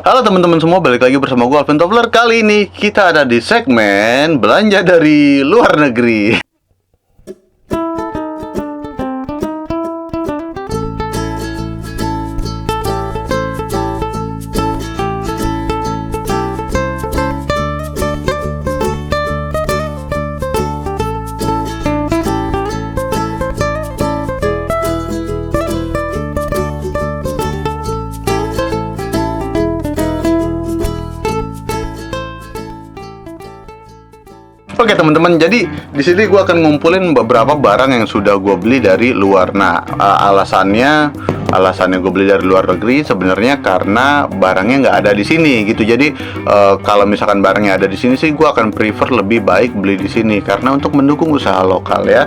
Halo teman-teman semua, balik lagi bersama gue Alvin Topler. Kali ini kita ada di segmen belanja dari luar negeri. Oke teman-teman, jadi di sini gue akan ngumpulin beberapa barang yang sudah gue beli dari luar. Nah, alasannya gue beli dari luar negeri sebenarnya karena barangnya nggak ada di sini gitu. Jadi kalau misalkan barangnya ada di sini sih, gue akan prefer lebih baik beli di sini karena untuk mendukung usaha lokal ya.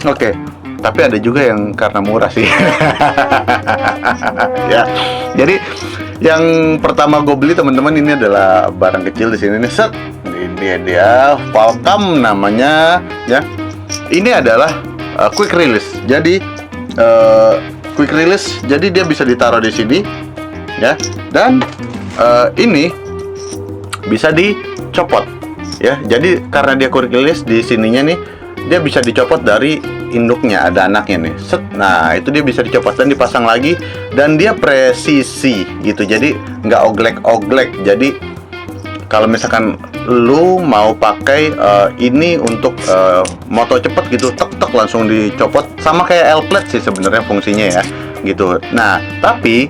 Oke, tapi ada juga yang karena murah sih. Ya, jadi yang pertama gue beli teman-teman ini adalah barang kecil di sini nih, set. Ini dia Falcam namanya ya. Ini adalah quick release. Jadi quick release, jadi dia bisa ditaruh di sini ya. Dan ini bisa dicopot ya. Jadi karena dia quick release, di sininya nih dia bisa dicopot dari induknya, ada anaknya nih. Set. Nah, itu dia bisa dicopot dan dipasang lagi, dan dia presisi gitu. Jadi nggak oglek-oglek. Jadi kalau misalkan lu mau pakai ini untuk moto cepet gitu, tek langsung dicopot, sama kayak L-plate sih sebenarnya fungsinya ya gitu. Nah, tapi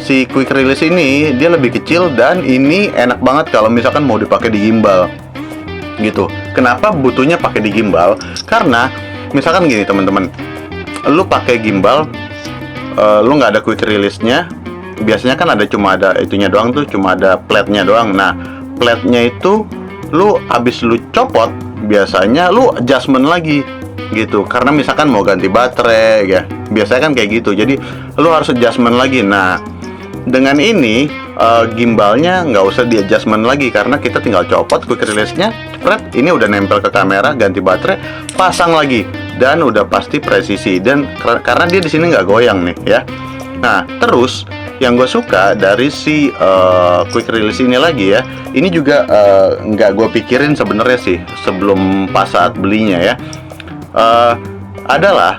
si quick release ini dia lebih kecil dan ini enak banget kalau misalkan mau dipakai di gimbal gitu. Kenapa butuhnya pakai di gimbal? Karena misalkan gini teman-teman, lu pakai gimbal, lu nggak ada quick release-nya, biasanya kan cuma ada itunya doang tuh, cuma ada plate-nya doang. Nah, plate-nya itu lu habis lu copot, biasanya lu adjustment lagi gitu, karena misalkan mau ganti baterai ya, biasanya kan kayak gitu, jadi lu harus adjustment lagi. Nah, dengan ini gimbalnya nggak usah di adjustment lagi, karena kita tinggal copot quick release-nya, cepret, ini udah nempel ke kamera, ganti baterai, pasang lagi, dan udah pasti presisi. Dan karena dia di sini nggak goyang nih ya. Nah, terus yang gue suka dari si quick release ini lagi ya, ini juga nggak gue pikirin sebenarnya sih sebelum pas saat belinya ya, adalah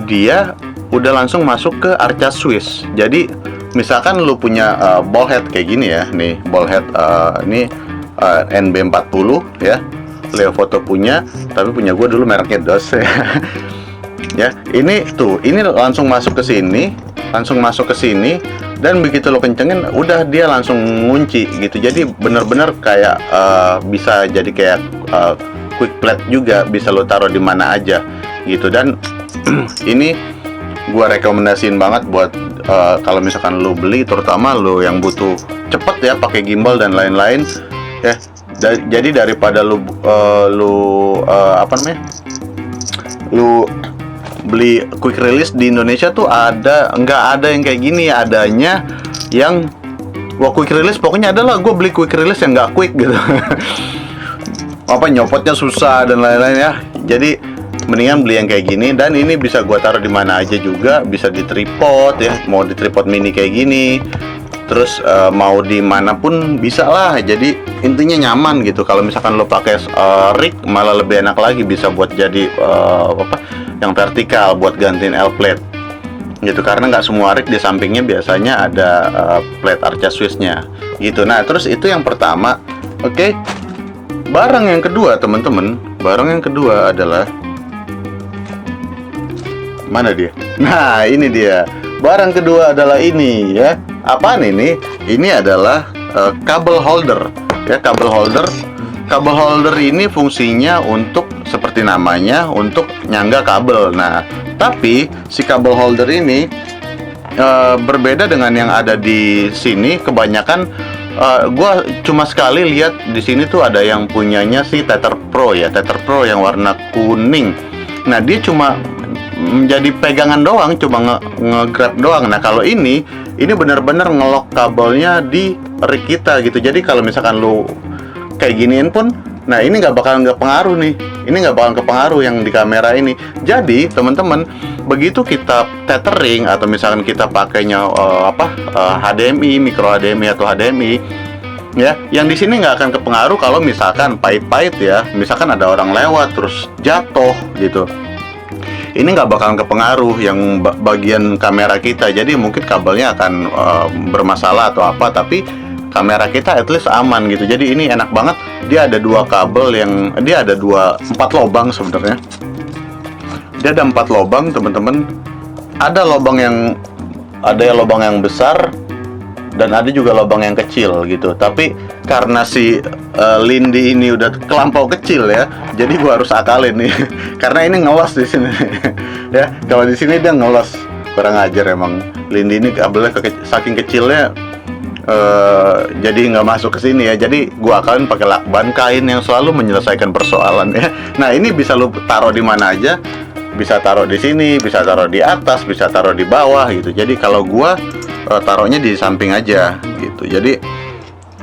dia udah langsung masuk ke arca Swiss. Jadi misalkan lu punya ball head kayak gini ya, nih ball head ini NB40 ya, Leo Foto punya, tapi punya gue dulu mereknya DOS ya. Ya, ini tuh, ini langsung masuk ke sini, dan begitu lo kencengin, udah dia langsung ngunci gitu. Jadi bener-bener kayak bisa jadi kayak quick plate juga, bisa lo taruh di mana aja gitu. Dan ini gua rekomendasiin banget buat kalau misalkan lo beli, terutama lo yang butuh cepet ya, pakai gimbal dan lain-lain ya. Jadi daripada lu beli quick release di Indonesia tuh nggak ada yang kayak gini. Adanya yang quick release, pokoknya adalah gue beli quick release yang nggak quick gitu. Nyopotnya susah dan lain-lain ya. Jadi mendingan beli yang kayak gini, dan ini bisa gue taruh di mana aja juga, bisa di tripod ya, mau di tripod mini kayak gini, terus mau di mana pun bisa lah. Jadi intinya nyaman gitu. Kalau misalkan lo pakai rig, malah lebih enak lagi, bisa buat jadi yang vertikal buat gantiin L-plate gitu, karena nggak semua rig di sampingnya biasanya ada plate arca Swiss-nya gitu. Nah, terus itu yang pertama. Oke. Barang yang kedua teman-teman, adalah mana dia? Nah, ini dia. Barang kedua adalah ini ya. Apaan ini? Ini adalah kabel holder ya, kabel holder ini fungsinya untuk, seperti namanya, untuk nyangga kabel. Nah, tapi si kabel holder ini berbeda dengan yang ada di sini. Kebanyakan gua cuma sekali lihat di sini tuh ada yang punyanya si Tether Pro ya, Tether Pro yang warna kuning. Nah, dia cuma menjadi pegangan doang, cuma nge-grab doang. Nah, kalau ini benar-benar ngelok kabelnya di rig kita gitu. Jadi kalau misalkan lu kayak giniin pun Nah, ini nggak pengaruh nih. Ini nggak bakalan kepengaruh yang di kamera ini. Jadi, teman-teman, begitu kita tethering atau misalkan kita pakainya HDMI, micro HDMI atau HDMI, ya, yang di sini nggak akan kepengaruh kalau misalkan pahit-pahit ya. Misalkan ada orang lewat terus jatuh gitu. Ini nggak bakalan kepengaruh yang bagian kamera kita. Jadi mungkin kabelnya akan bermasalah atau apa, tapi kamera kita at least aman gitu. Jadi ini enak banget. Dia ada dua kabel dia ada empat lubang sebenarnya. Dia ada 4 lubang, teman-teman. Ada lubang yang besar dan ada juga lubang yang kecil gitu. Tapi karena si lindi ini udah kelampau kecil ya, jadi gua harus akalin nih. Karena ini ngelos di sini. Ya, kalau di sini dia ngelos. Kurang ajar emang. Lindi ini kabelnya saking kecilnya jadi nggak masuk ke sini ya. Jadi gua akalin pakai lakban kain yang selalu menyelesaikan persoalan ya. Nah, ini bisa lu taruh di mana aja. Bisa taruh di sini, bisa taruh di atas, bisa taruh di bawah gitu. Jadi kalau gua taruhnya di samping aja gitu. Jadi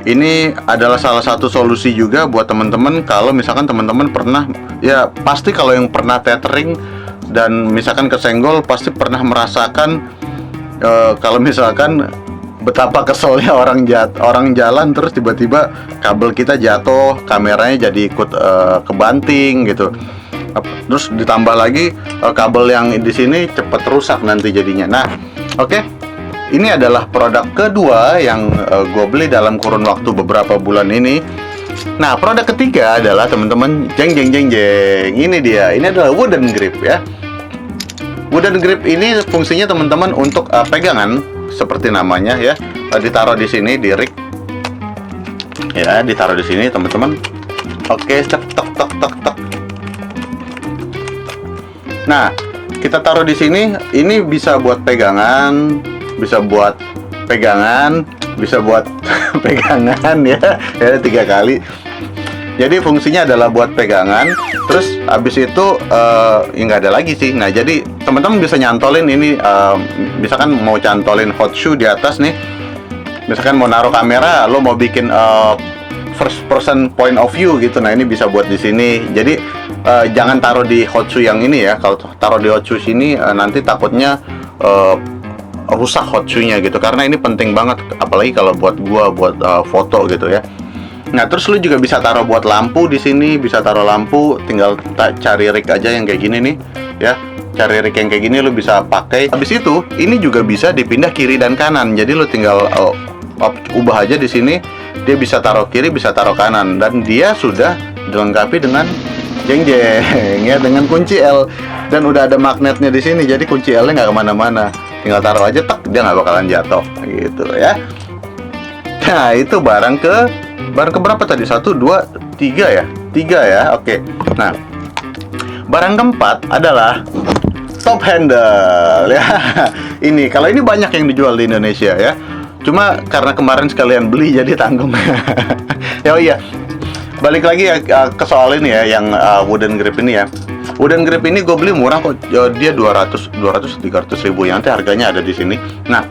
ini adalah salah satu solusi juga buat teman-teman kalau misalkan teman-teman pernah, ya pasti kalau yang pernah tethering dan misalkan kesenggol pasti pernah merasakan kalau misalkan betapa keselnya orang jalan terus tiba-tiba kabel kita jatuh, kameranya jadi ikut kebanting gitu. Terus ditambah lagi kabel yang di sini cepat rusak nanti jadinya. Nah, oke. Ini adalah produk kedua yang gue beli dalam kurun waktu beberapa bulan ini. Nah, produk ketiga adalah teman-teman, jeng. Ini dia. Ini adalah wooden grip ya. Wooden grip ini fungsinya teman-teman untuk pegangan seperti namanya ya. Ditaruh di sini di rig. Ya, ditaruh di sini teman-teman. Oke, tek. Nah, kita taruh di sini. Ini bisa buat pegangan, bisa buat pegangan ya. Ya 3 kali. Jadi fungsinya adalah buat pegangan. Terus habis itu ya nggak ada lagi sih. Nah, jadi teman-teman bisa nyantolin ini, misalkan mau cantolin hot shoe di atas nih. Misalkan mau naruh kamera, lo mau bikin first person point of view gitu. Nah, ini bisa buat di sini. Jadi jangan taruh di hot shoe yang ini ya. Kalau taruh di hot shoe sini nanti takutnya rusak hot shoe-nya gitu. Karena ini penting banget, apalagi kalau buat foto gitu ya. Nah, terus lu juga bisa taruh buat lampu di sini, bisa taruh lampu, tinggal cari rig aja yang kayak gini nih ya. Cari rig yang kayak gini lu bisa pakai. Habis itu, ini juga bisa dipindah kiri dan kanan. Jadi lu tinggal ubah aja di sini, dia bisa taruh kiri, bisa taruh kanan, dan dia sudah dilengkapi dengan jeng ya, dengan kunci L, dan udah ada magnetnya di sini. Jadi kunci L-nya nggak kemana-mana, tinggal taruh aja, tek, dia nggak bakalan jatuh gitu ya. Nah, itu barang ke berapa tadi? 1, 2, 3 ya? 3 ya, oke. Nah, barang keempat adalah top handle ya. Ini, kalau ini banyak yang dijual di Indonesia ya. Cuma karena kemarin sekalian beli jadi tanggung. Ya, oh iya. Balik lagi ya ke soal ini ya, yang wooden grip ini ya. Wooden grip ini gue beli murah kok. Dia 200 300 ribu. Nanti harganya ada di sini. Nah,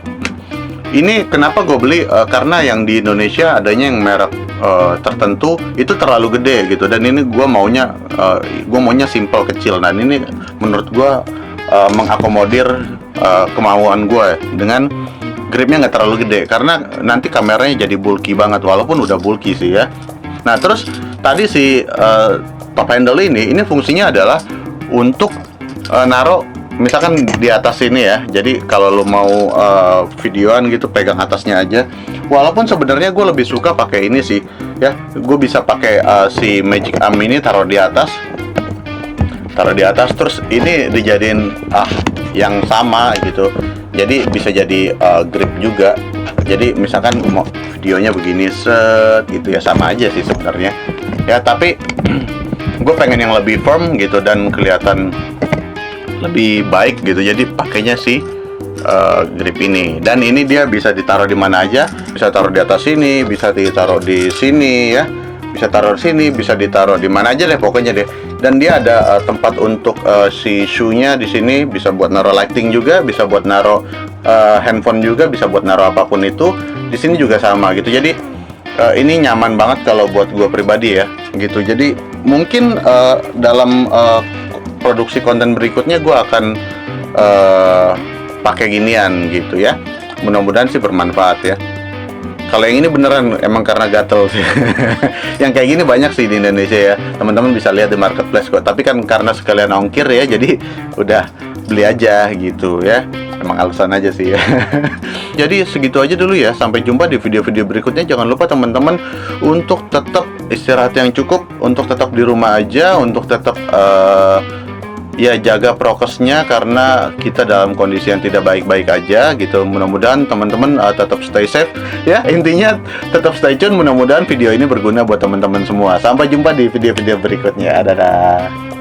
ini kenapa gue beli? Karena yang di Indonesia adanya yang merek tertentu itu terlalu gede gitu. Dan ini gue maunya simple, kecil. Dan ini menurut gue mengakomodir kemauan gue dengan gripnya nggak terlalu gede. Karena nanti kameranya jadi bulky banget, walaupun udah bulky sih ya. Nah, terus tadi si top handle ini fungsinya adalah untuk naruh misalkan di atas ini ya. Jadi kalau lo mau videoan gitu, pegang atasnya aja. Walaupun sebenarnya gue lebih suka pakai ini sih ya. Gue bisa pakai si magic arm ini, taruh di atas, terus ini dijadiin yang sama gitu. Jadi bisa jadi grip juga. Jadi misalkan mau videonya begini set gitu ya, sama aja sih sebenarnya ya. Tapi gue pengen yang lebih firm gitu dan kelihatan lebih baik gitu. Jadi pakainya si grip ini. Dan ini dia bisa ditaruh di mana aja. Bisa taruh di atas sini, bisa ditaruh di sini ya. Bisa taruh di sini, bisa ditaruh di mana aja deh pokoknya deh. Dan dia ada tempat untuk si shoe-nya di sini, bisa buat naruh lighting juga, bisa buat naruh handphone juga, bisa buat naruh apapun itu. Di sini juga sama gitu. Jadi ini nyaman banget kalau buat gue pribadi ya. gitu. Jadi mungkin dalam produksi konten berikutnya gue akan pakai ginian gitu ya. Mudah-mudahan sih bermanfaat ya. Kalau yang ini beneran emang karena gatel sih. Yang kayak gini banyak sih di Indonesia ya. Teman-teman bisa lihat di marketplace kok. Tapi kan karena sekalian ongkir ya, jadi udah beli aja gitu ya. Emang alasan aja sih ya. Jadi segitu aja dulu ya. Sampai jumpa di video-video berikutnya. Jangan lupa teman-teman untuk tetap istirahat yang cukup, untuk tetap di rumah aja, untuk tetap ya jaga prokesnya, karena kita dalam kondisi yang tidak baik-baik aja gitu. Mudah-mudahan teman-teman tetap stay safe ya. Intinya tetap stay tune. Mudah-mudahan video ini berguna buat teman-teman semua. Sampai jumpa di video-video berikutnya. Dadah.